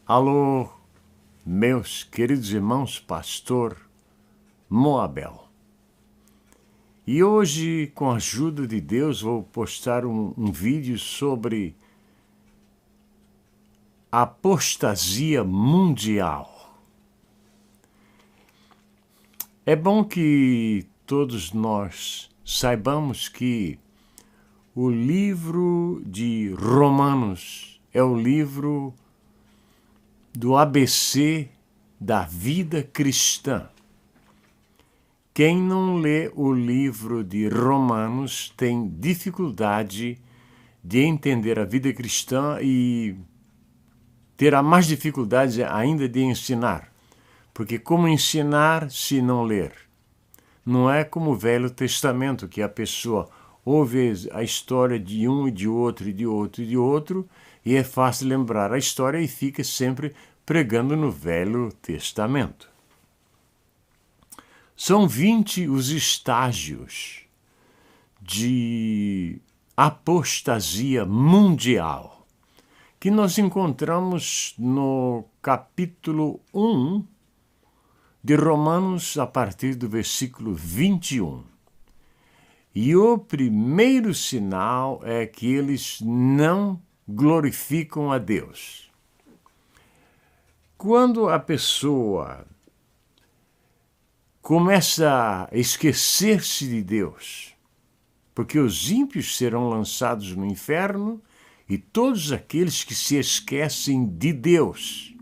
Alô, meus queridos irmãos, pastor Moabel. E hoje, com a ajuda de Deus, vou postar um vídeo sobre a apostasia mundial. É bom que todos nós saibamos que o livro de Romanos é o livro do ABC da vida cristã. Quem não lê o livro de Romanos tem dificuldade de entender a vida cristã e terá mais dificuldade ainda de ensinar. Porque como ensinar se não ler? Não é como o Velho Testamento, que a pessoa ouve a história de um e de outro e de outro e de outro, e é fácil lembrar a história e fica sempre pregando no Velho Testamento. São 20 os estágios de apostasia mundial que nós encontramos no capítulo 1 de Romanos, a partir do versículo 21. E o primeiro sinal é que eles não glorificam a Deus. Quando a pessoa começa a esquecer-se de Deus, porque os ímpios serão lançados no inferno e todos aqueles que se esquecem de Deus.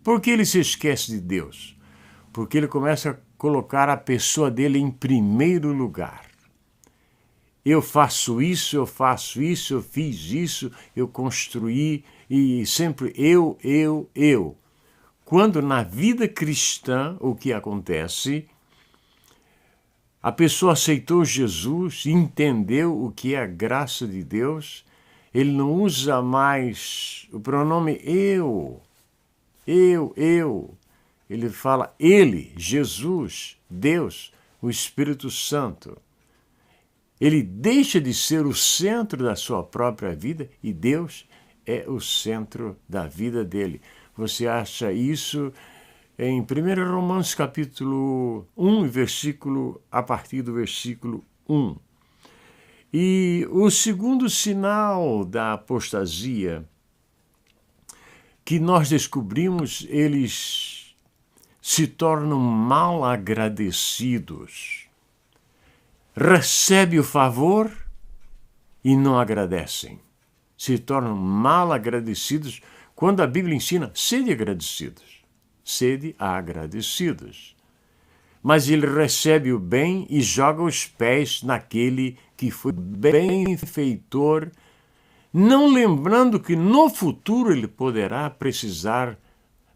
Por que ele se esquece de Deus? Porque ele começa a colocar a pessoa dele em primeiro lugar. Eu faço isso, eu fiz isso, eu construí, e sempre eu. Quando na vida cristã, o que acontece? A pessoa aceitou Jesus, entendeu o que é a graça de Deus, ele não usa mais o pronome eu. Ele fala ele, Jesus, Deus, o Espírito Santo. Ele deixa de ser o centro da sua própria vida e Deus é o centro da vida dele. Você acha isso em 1 Romanos capítulo 1, a partir do versículo 1. E o segundo sinal da apostasia que nós descobrimos, eles se tornam mal agradecidos. Recebe o favor e não agradecem. Se tornam mal agradecidos quando a Bíblia ensina, sede agradecidos. Sede agradecidos. Mas ele recebe o bem e joga os pés naquele que foi benfeitor, não lembrando que no futuro ele poderá precisar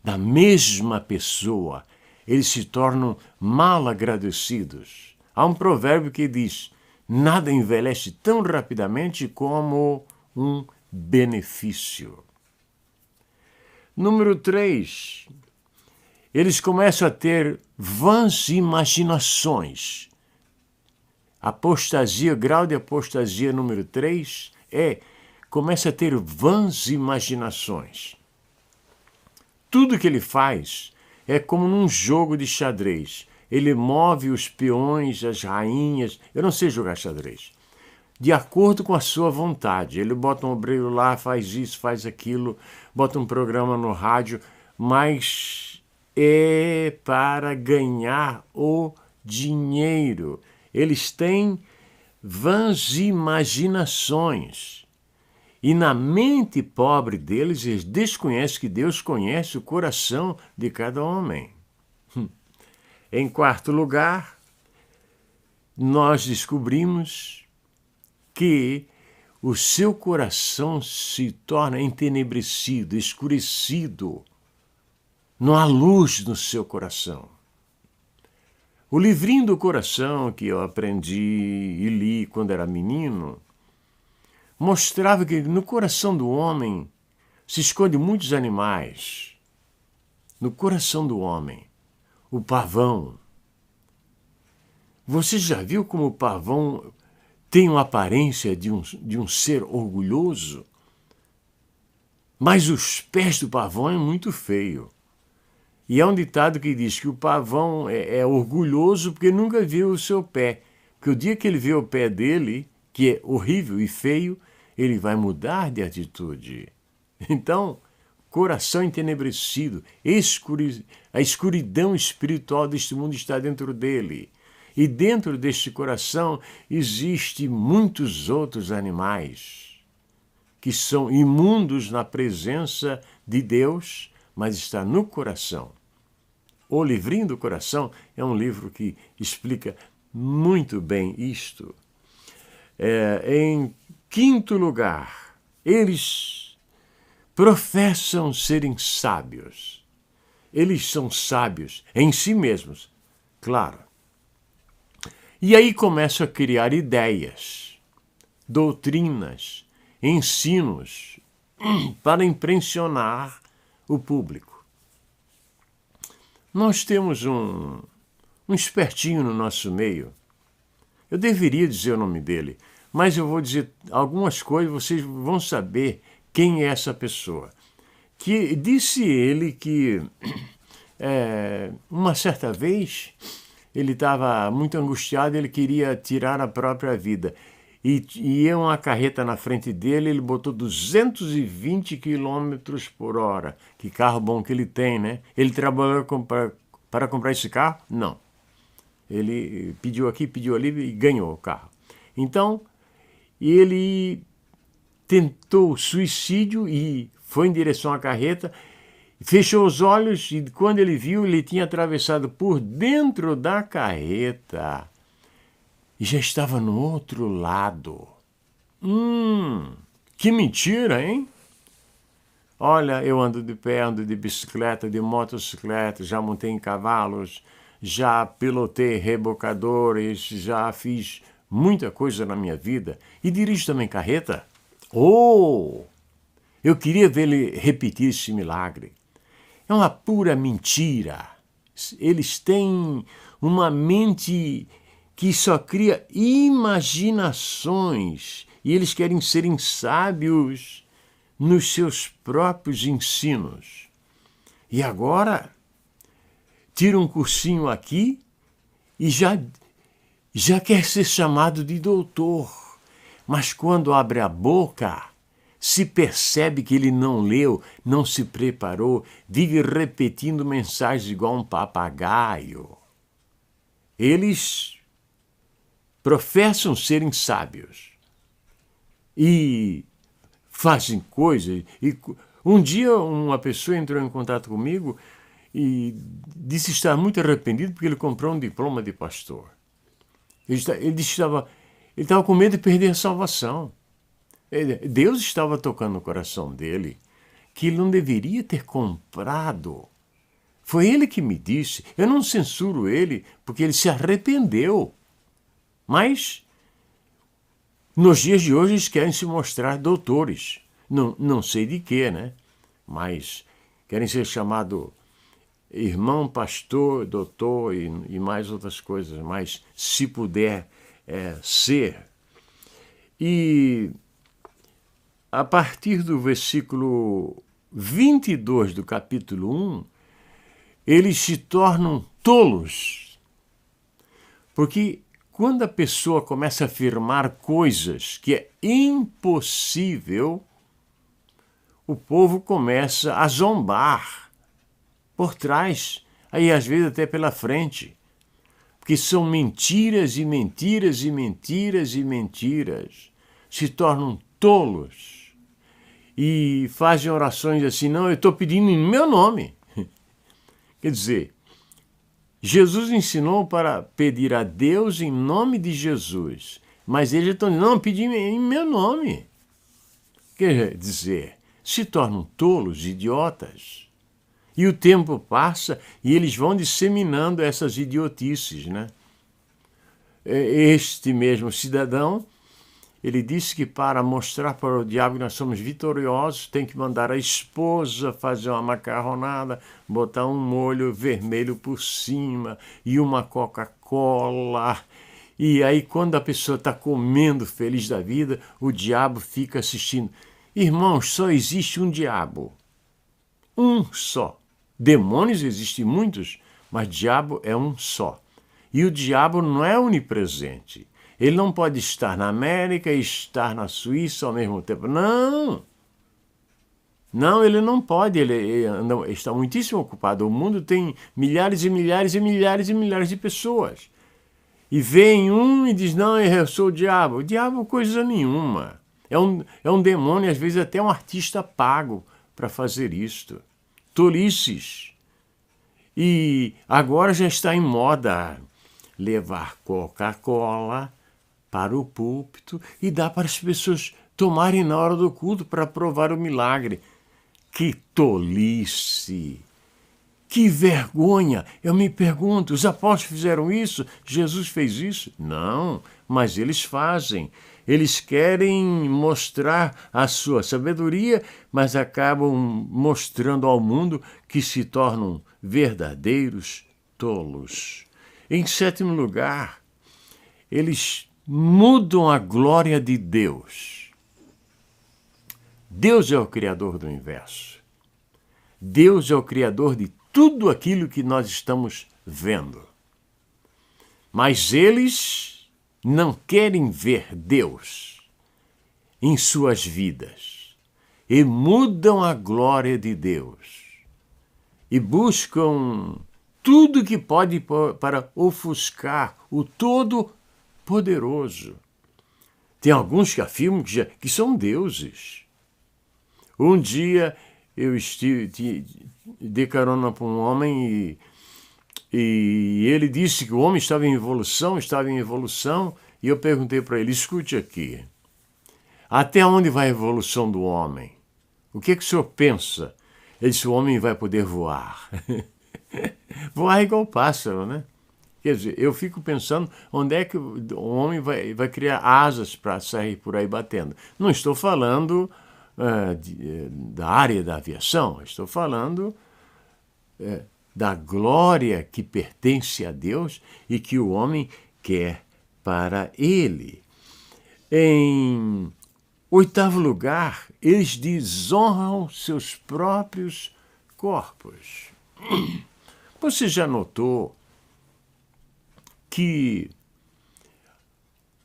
da mesma pessoa. Eles se tornam mal agradecidos. Há um provérbio que diz, nada envelhece tão rapidamente como um benefício. Número 3, eles começam a ter vãs imaginações. Apostasia, grau de apostasia número 3 começa a ter vãs imaginações. Tudo que ele faz é como num jogo de xadrez. Ele move os peões, as rainhas. Eu não sei jogar xadrez. De acordo com a sua vontade. Ele bota um obreiro lá, faz isso, faz aquilo, bota um programa no rádio, mas é para ganhar o dinheiro. Eles têm vãs imaginações. E na mente pobre deles, eles desconhecem que Deus conhece o coração de cada homem. Em quarto lugar, nós descobrimos que o seu coração se torna entenebrecido, escurecido. Não há luz no seu coração. O livrinho do coração que eu aprendi e li quando era menino mostrava que no coração do homem se esconde muitos animais. No coração do homem, o pavão. Você já viu como o pavão tem uma aparência de um ser orgulhoso? Mas os pés do pavão é muito feio. E há um ditado que diz que o pavão é orgulhoso porque nunca viu o seu pé. Porque o dia que ele vê o pé dele, que é horrível e feio, ele vai mudar de atitude. Então, coração entenebrecido, a escuridão espiritual deste mundo está dentro dele. E dentro deste coração existem muitos outros animais que são imundos na presença de Deus, mas está no coração. O Livrinho do Coração é um livro que explica muito bem isto. Em quinto lugar, eles professam serem sábios. Eles são sábios em si mesmos, claro. E aí começam a criar ideias, doutrinas, ensinos para impressionar o público. Nós temos um espertinho no nosso meio. Eu deveria dizer o nome dele, mas eu vou dizer algumas coisas, vocês vão saber quem é essa pessoa. Que disse ele que uma certa vez ele estava muito angustiado, ele queria tirar a própria vida. E ia uma carreta na frente dele, ele botou 220 quilômetros por hora. Que carro bom que ele tem, né? Ele trabalhou para comprar esse carro? Não. Ele pediu aqui, pediu ali e ganhou o carro. Então, ele tentou suicídio e foi em direção à carreta, fechou os olhos e quando ele viu, ele tinha atravessado por dentro da carreta e já estava no outro lado. Que mentira, hein? Olha, eu ando de pé, ando de bicicleta, de motocicleta, já montei em cavalos, já pilotei rebocadores, já fiz muita coisa na minha vida e dirijo também carreta. Eu queria ver ele repetir esse milagre. É uma pura mentira. Eles têm uma mente que só cria imaginações e eles querem serem sábios nos seus próprios ensinos. E agora, tira um cursinho aqui e já quer ser chamado de doutor. Mas quando abre a boca, se percebe que ele não leu, não se preparou, vive repetindo mensagens igual um papagaio. Eles professam serem sábios e fazem coisas. E um dia uma pessoa entrou em contato comigo e disse estar muito arrependido porque ele comprou um diploma de pastor. Ele disse que estava com medo de perder a salvação. Deus estava tocando no coração dele que ele não deveria ter comprado. Foi ele que me disse. Eu não censuro ele porque ele se arrependeu. Mas, nos dias de hoje, eles querem se mostrar doutores. Não sei de quê, né? Mas querem ser chamados irmão, pastor, doutor e mais outras coisas. Mas, se puder ser. E a partir do versículo 22 do capítulo 1, eles se tornam tolos. Porque quando a pessoa começa a afirmar coisas que é impossível, o povo começa a zombar por trás, aí às vezes até pela frente. Porque são mentiras e mentiras e mentiras e mentiras. Se tornam tolos. E fazem orações assim, não, eu estou pedindo em meu nome. Quer dizer, Jesus ensinou para pedir a Deus em nome de Jesus, mas eles estão dizendo, não, pedir em meu nome. Quer dizer, se tornam tolos, idiotas. E o tempo passa e eles vão disseminando essas idiotices, né? Este mesmo cidadão, ele disse que para mostrar para o diabo que nós somos vitoriosos, tem que mandar a esposa fazer uma macarronada, botar um molho vermelho por cima e uma Coca-Cola. E aí, quando a pessoa está comendo feliz da vida, o diabo fica assistindo. Irmãos, só existe um diabo. Um só. Demônios existem muitos, mas diabo é um só. E o diabo não é onipresente. Ele não pode estar na América e estar na Suíça ao mesmo tempo. Não! Não, ele não pode. Ele está muitíssimo ocupado. O mundo tem milhares e milhares e milhares e milhares de pessoas. E vem um e diz, não, eu sou o diabo. O diabo coisa nenhuma. É um demônio, às vezes até um artista pago para fazer isto. Tolices. E agora já está em moda levar Coca-Cola para o púlpito e dar para as pessoas tomarem na hora do culto para provar o milagre. Que tolice! Que vergonha! Eu me pergunto, os apóstolos fizeram isso? Jesus fez isso? Não, mas eles fazem. Eles querem mostrar a sua sabedoria, mas acabam mostrando ao mundo que se tornam verdadeiros tolos. Em sétimo lugar, eles mudam a glória de Deus. Deus é o Criador do universo. Deus é o Criador de tudo aquilo que nós estamos vendo. Mas eles não querem ver Deus em suas vidas e mudam a glória de Deus e buscam tudo que pode para ofuscar o Todo-Poderoso. Tem alguns que afirmam que são deuses. Um dia eu dei carona para um homem e ele disse que o homem estava em evolução, e eu perguntei para ele, escute aqui, até onde vai a evolução do homem? O que o senhor pensa? Ele disse, o homem vai poder voar. Voar é igual pássaro, né? Quer dizer, eu fico pensando onde é que o homem vai criar asas para sair por aí batendo. Não estou falando da área da aviação, estou falando da glória que pertence a Deus e que o homem quer para ele. Em oitavo lugar, eles desonram seus próprios corpos. Você já notou que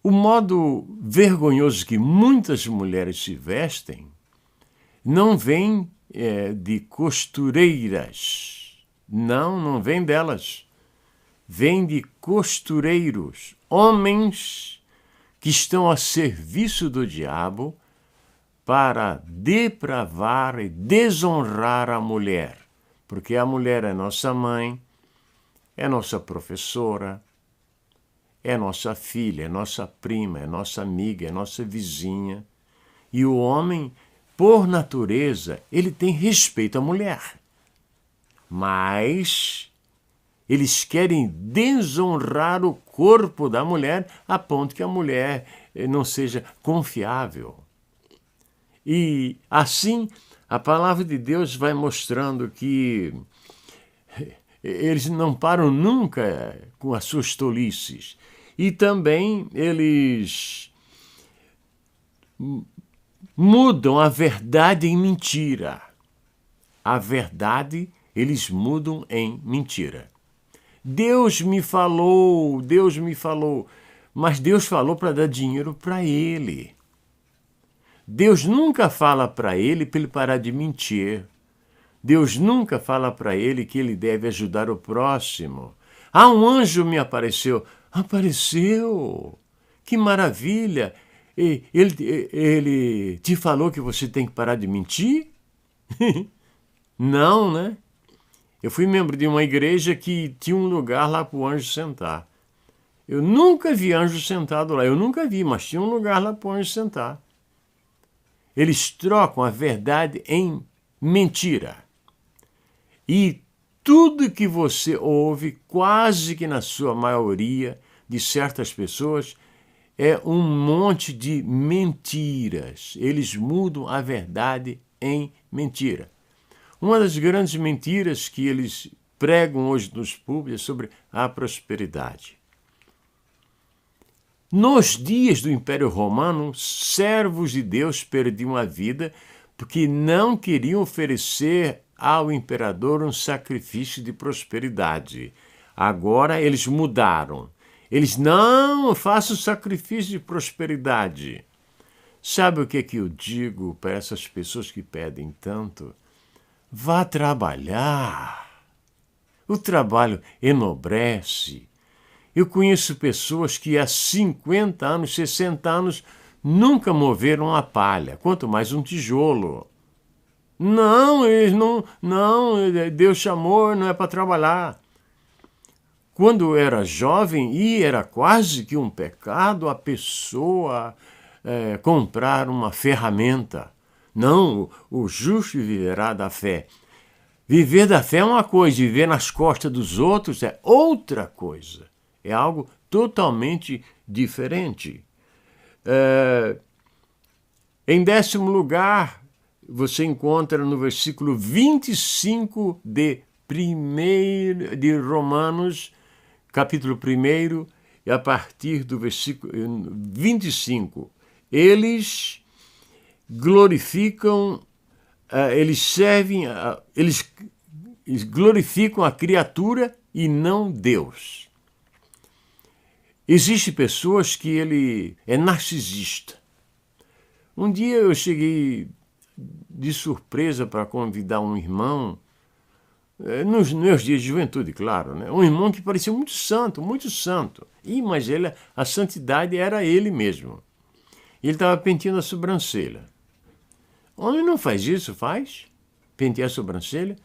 o modo vergonhoso que muitas mulheres se vestem não vem de costureiras. Não vem delas. Vem de costureiros, homens que estão a serviço do diabo para depravar e desonrar a mulher. Porque a mulher é nossa mãe, é nossa professora, é nossa filha, é nossa prima, é nossa amiga, é nossa vizinha. E o homem, por natureza, ele tem respeito à mulher. Mas eles querem desonrar o corpo da mulher a ponto que a mulher não seja confiável. E assim, a palavra de Deus vai mostrando que eles não param nunca com as suas tolices. E também eles mudam a verdade em mentira. A verdade eles mudam em mentira. Deus me falou, mas Deus falou para dar dinheiro para ele. Deus nunca fala para ele parar de mentir. Deus nunca fala para ele que ele deve ajudar o próximo. Ah, um anjo me apareceu. Apareceu! Que maravilha! Ele te falou que você tem que parar de mentir? Não, né? Eu fui membro de uma igreja que tinha um lugar lá para o anjo sentar. Eu nunca vi anjo sentado lá. Eu nunca vi, mas tinha um lugar lá para o anjo sentar. Eles trocam a verdade em mentira. E tudo que você ouve, quase que na sua maioria, de certas pessoas, é um monte de mentiras. Eles mudam a verdade em mentira. Uma das grandes mentiras que eles pregam hoje nos púlpitos é sobre a prosperidade. Nos dias do Império Romano, servos de Deus perdiam a vida porque não queriam oferecer ao imperador um sacrifício de prosperidade. Agora eles mudaram. Eles não façam sacrifício de prosperidade. Sabe o que eu digo para essas pessoas que pedem tanto? Vá trabalhar. O trabalho enobrece. Eu conheço pessoas que há 50 anos, 60 anos, nunca moveram a palha, quanto mais um tijolo. Não, eles não, Deus chamou, não é para trabalhar. Quando eu era jovem, e era quase que um pecado a pessoa comprar uma ferramenta. Não, o justo viverá da fé. Viver da fé é uma coisa, viver nas costas dos outros é outra coisa. É algo totalmente diferente. Em 10º lugar, você encontra no versículo 25 de Romanos, capítulo 1, e a partir do versículo 25. Eles glorificam, eles glorificam a criatura e não Deus. Existem pessoas que ele é narcisista. Um dia eu cheguei de surpresa para convidar um irmão, nos meus dias de juventude, claro, né? Um irmão que parecia muito santo, muito santo. Mas a santidade era ele mesmo. Ele estava penteando a sobrancelha. Homem não faz isso, faz? Pentear a sobrancelha?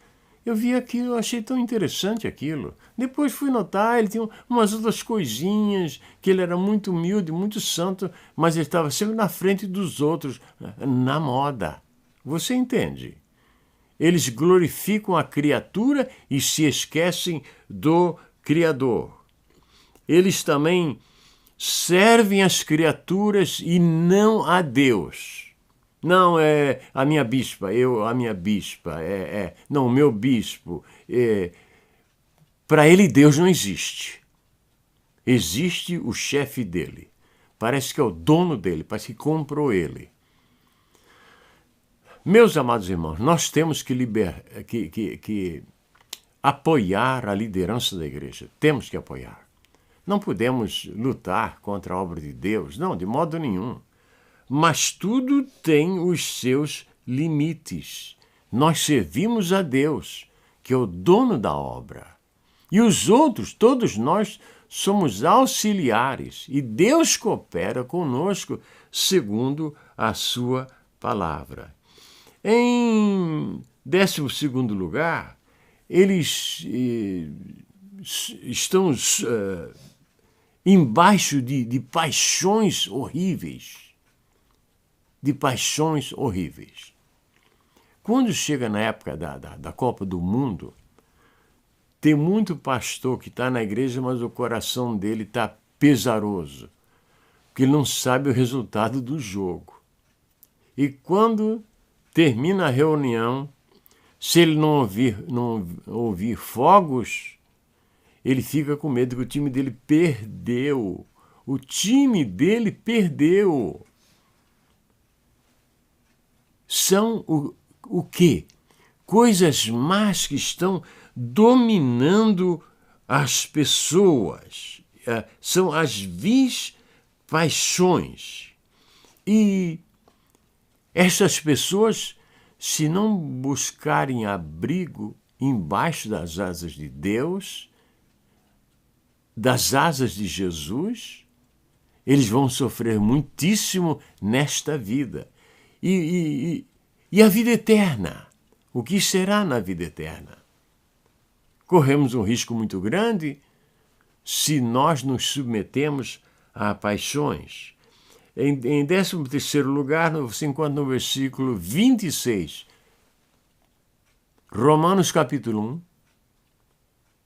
Eu vi aquilo, achei tão interessante aquilo. Depois fui notar, ele tinha umas outras coisinhas, que ele era muito humilde, muito santo, mas ele estava sempre na frente dos outros, na moda. Você entende? Eles glorificam a criatura e se esquecem do Criador. Eles também servem as criaturas e não a Deus. Não, é a minha bispa, não, o meu bispo. Para ele, Deus não existe. Existe o chefe dele. Parece que é o dono dele, parece que comprou ele. Meus amados irmãos, nós temos que apoiar a liderança da igreja. Temos que apoiar. Não podemos lutar contra a obra de Deus, não, de modo nenhum. Mas tudo tem os seus limites. Nós servimos a Deus, que é o dono da obra. E os outros, todos nós, somos auxiliares. E Deus coopera conosco segundo a sua palavra. Em 12º lugar, eles estão embaixo de paixões horríveis. De paixões horríveis. Quando chega na época da Copa do Mundo, tem muito pastor que está na igreja, mas o coração dele está pesaroso, porque ele não sabe o resultado do jogo. E quando termina a reunião, se ele não ouvir fogos, ele fica com medo que o time dele perdeu. O time dele perdeu. São o quê? Coisas más que estão dominando as pessoas. São as vis paixões. E essas pessoas, se não buscarem abrigo embaixo das asas de Deus, das asas de Jesus, eles vão sofrer muitíssimo nesta vida. E a vida eterna? O que será na vida eterna? Corremos um risco muito grande se nós nos submetemos a paixões. Em 13º lugar, você encontra no versículo 26. Romanos capítulo 1,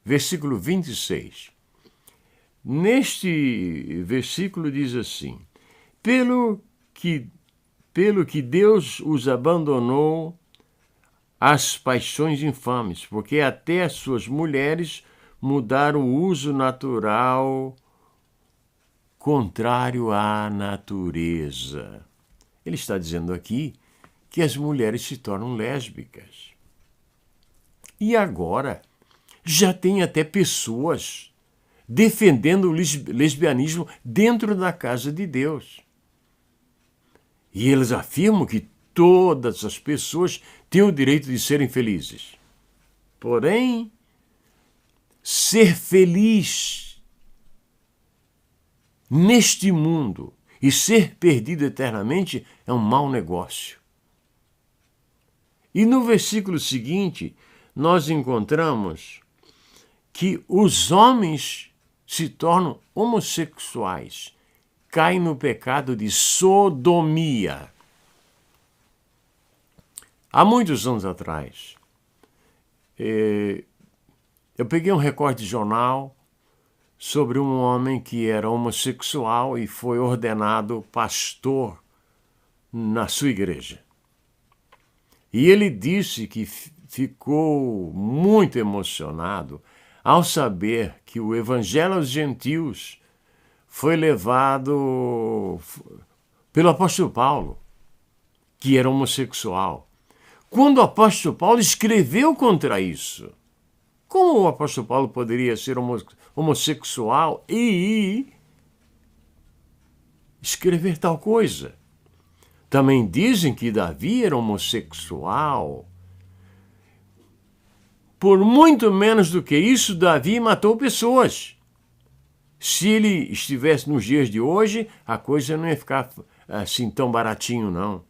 versículo 26. Neste versículo diz assim: Pelo que Deus os abandonou às paixões infames, porque até as suas mulheres mudaram o uso natural contrário à natureza. Ele está dizendo aqui que as mulheres se tornam lésbicas. E agora já tem até pessoas defendendo o lesbianismo dentro da casa de Deus. E eles afirmam que todas as pessoas têm o direito de serem felizes. Porém, ser feliz neste mundo e ser perdido eternamente é um mau negócio. E no versículo seguinte, nós encontramos que os homens se tornam homossexuais, caem no pecado de sodomia. Há muitos anos atrás, eu peguei um recorte de jornal sobre um homem que era homossexual e foi ordenado pastor na sua igreja. E ele disse que ficou muito emocionado ao saber que o evangelho aos gentios foi levado pelo apóstolo Paulo, que era homossexual. Quando o apóstolo Paulo escreveu contra isso, como o apóstolo Paulo poderia ser homossexual e escrever tal coisa? Também dizem que Davi era homossexual. Por muito menos do que isso, Davi matou pessoas. Se ele estivesse nos dias de hoje, a coisa não ia ficar assim tão baratinho, não.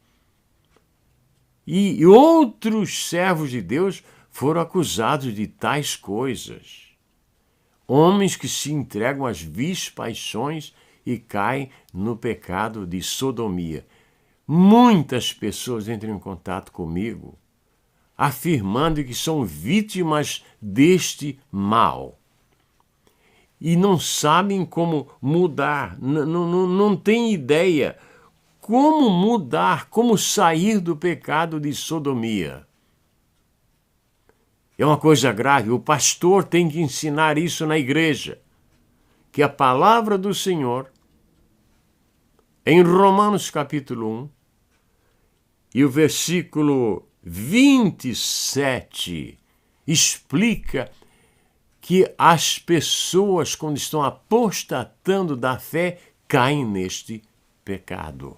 E outros servos de Deus foram acusados de tais coisas. Homens que se entregam às vis paixões e caem no pecado de sodomia. Muitas pessoas entram em contato comigo afirmando que são vítimas deste mal e não sabem como mudar, não têm ideia como mudar, como sair do pecado de sodomia. É uma coisa grave, o pastor tem que ensinar isso na igreja, que a palavra do Senhor, em Romanos capítulo 1, e o versículo 27, explica que as pessoas, quando estão apostatando da fé, caem neste pecado.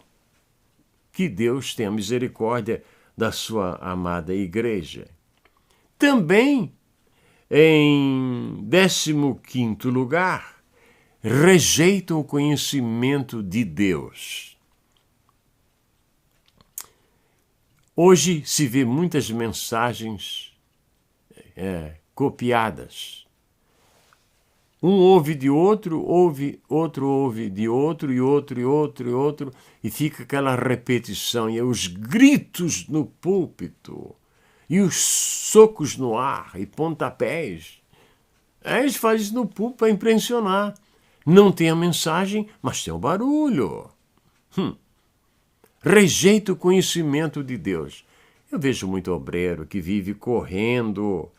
Que Deus tenha misericórdia da sua amada igreja. Também, em 15º lugar, rejeitam o conhecimento de Deus. Hoje se vê muitas mensagens copiadas. Um ouve de outro, outro ouve de outro, e outro, e fica aquela repetição, e os gritos no púlpito, e os socos no ar, e pontapés. Eles fazem isso no púlpito para impressionar. Não tem a mensagem, mas tem o barulho. Rejeita o conhecimento de Deus. Eu vejo muito obreiro que vive correndo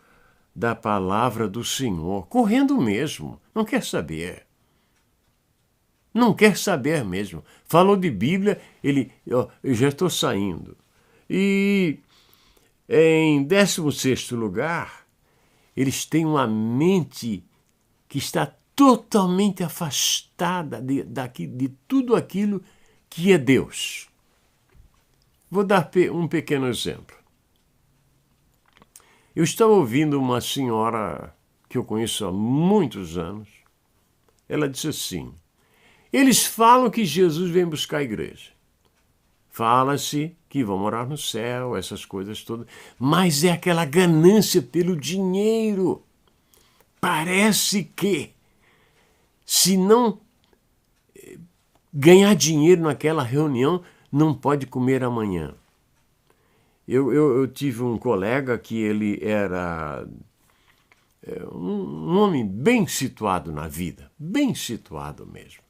da palavra do Senhor, correndo mesmo, não quer saber. Não quer saber mesmo. Falou de Bíblia, eu já estou saindo. E em 16º lugar, eles têm uma mente que está totalmente afastada de tudo aquilo que é Deus. Vou dar um pequeno exemplo. Eu estava ouvindo uma senhora que eu conheço há muitos anos. Ela disse assim: eles falam que Jesus vem buscar a igreja. Fala-se que vão morar no céu, essas coisas todas. Mas é aquela ganância pelo dinheiro. Parece que, se não ganhar dinheiro naquela reunião, não pode comer amanhã. Eu tive um colega que ele era um homem bem situado na vida, bem situado mesmo.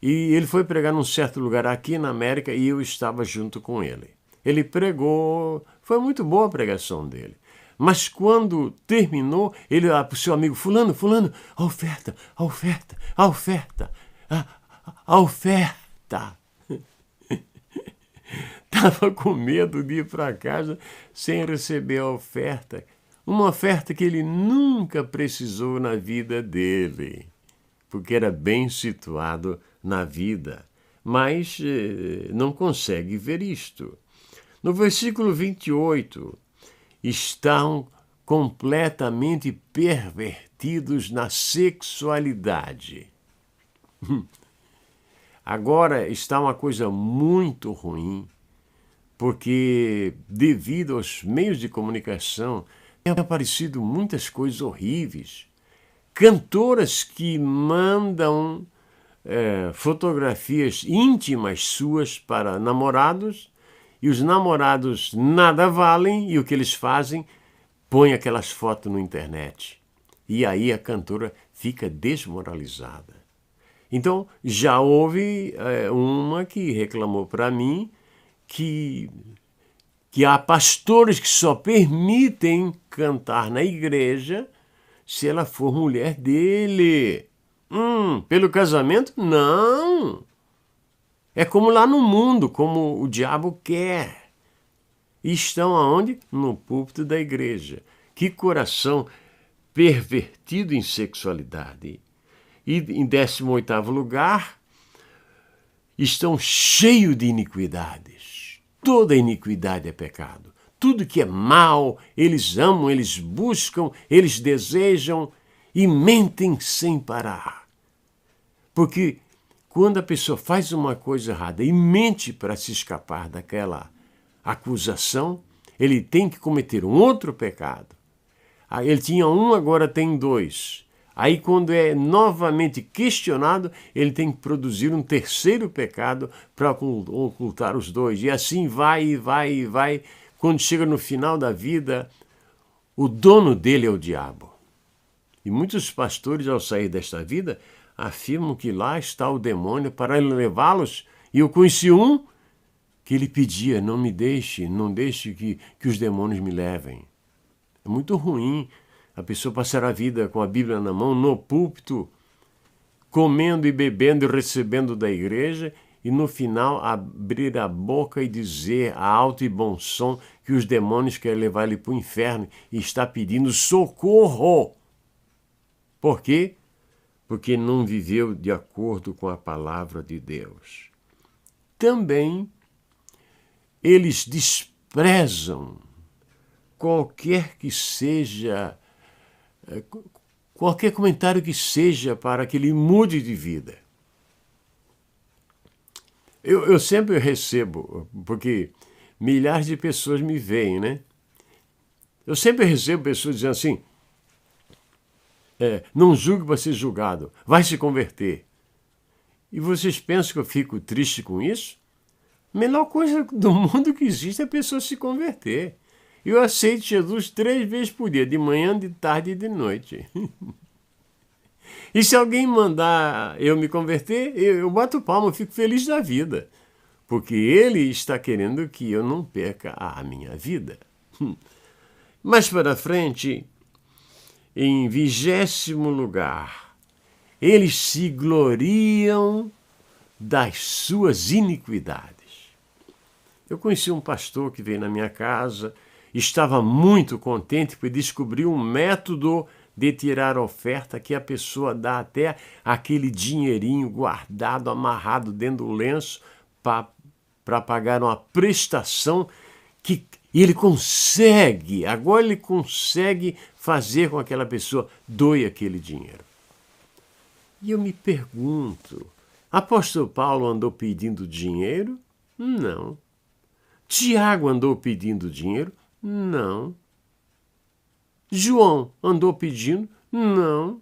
E ele foi pregar num certo lugar aqui na América e eu estava junto com ele. Ele pregou, foi muito boa a pregação dele. Mas quando terminou, ele para o seu amigo, fulano, a oferta. a oferta. Estava com medo de ir para casa sem receber a oferta. Uma oferta que ele nunca precisou na vida dele, porque era bem situado na vida, mas não consegue ver isto. No versículo 28, estão completamente pervertidos na sexualidade. Agora está uma coisa muito ruim, porque devido aos meios de comunicação, tem aparecido muitas coisas horríveis. Cantoras que mandam fotografias íntimas suas para namorados, e os namorados nada valem, e o que eles fazem? Põem aquelas fotos na internet. E aí a cantora fica desmoralizada. Então, já houve uma que reclamou para mim que há pastores que só permitem cantar na igreja se ela for mulher dele. Pelo casamento? Não. É como lá no mundo, como o diabo quer. E estão aonde? No púlpito da igreja. Que coração pervertido em sexualidade. E em 18º lugar, estão cheios de iniquidades. Toda iniquidade é pecado. Tudo que é mal, eles amam, eles buscam, eles desejam e mentem sem parar. Porque quando a pessoa faz uma coisa errada e mente para se escapar daquela acusação, ele tem que cometer um outro pecado. Ele tinha um, agora tem dois. Aí, quando é novamente questionado, ele tem que produzir um terceiro pecado para ocultar os dois. E assim vai, e vai, e vai. Quando chega no final da vida, o dono dele é o diabo. E muitos pastores, ao sair desta vida, afirmam que lá está o demônio para levá-los. E eu conheci um que ele pedia, não deixe que os demônios me levem. É muito ruim a pessoa passar a vida com a Bíblia na mão, no púlpito, comendo e bebendo e recebendo da igreja, e no final abrir a boca e dizer a alto e bom som que os demônios querem levar ele para o inferno e está pedindo socorro. Por quê? Porque não viveu de acordo com a palavra de Deus. Também eles desprezam qualquer comentário que seja para que ele mude de vida. Eu sempre recebo, porque milhares de pessoas me veem, né? Eu sempre recebo pessoas dizendo assim, não julgue para ser julgado, vai se converter. E vocês pensam que eu fico triste com isso? A melhor coisa do mundo que existe é a pessoa se converter. Eu aceito Jesus 3 vezes por dia, de manhã, de tarde e de noite. E se alguém mandar eu me converter, eu bato palma, eu fico feliz da vida. Porque ele está querendo que eu não perca a minha vida. Mais para frente, em 20º lugar, eles se gloriam das suas iniquidades. Eu conheci um pastor que veio na minha casa, estava muito contente porque descobriu um método de tirar oferta que a pessoa dá até aquele dinheirinho guardado, amarrado dentro do lenço para pagar uma prestação que ele consegue, agora ele consegue fazer com que aquela pessoa doe aquele dinheiro. E eu me pergunto, apóstolo Paulo andou pedindo dinheiro? Não. Tiago andou pedindo dinheiro? Não. João andou pedindo? Não.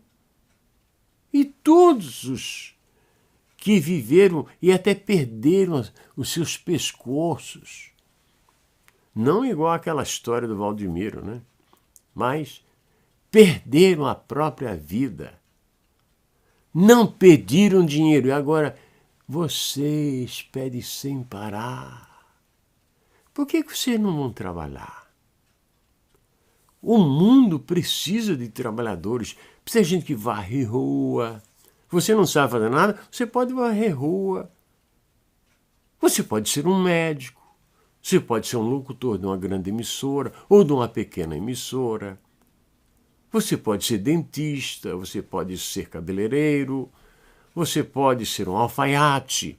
E todos os que viveram e até perderam os seus pescoços, não igual aquela história do Valdemiro, né? Mas perderam a própria vida. Não pediram dinheiro. E agora, vocês pedem sem parar. Por que vocês não vão trabalhar? O mundo precisa de trabalhadores. Precisa de gente que varre rua, Você não sabe fazer nada, você pode varrer rua. Você pode ser um médico. Você pode ser um locutor de uma grande emissora ou de uma pequena emissora. Você pode ser dentista, você pode ser cabeleireiro, você pode ser um alfaiate,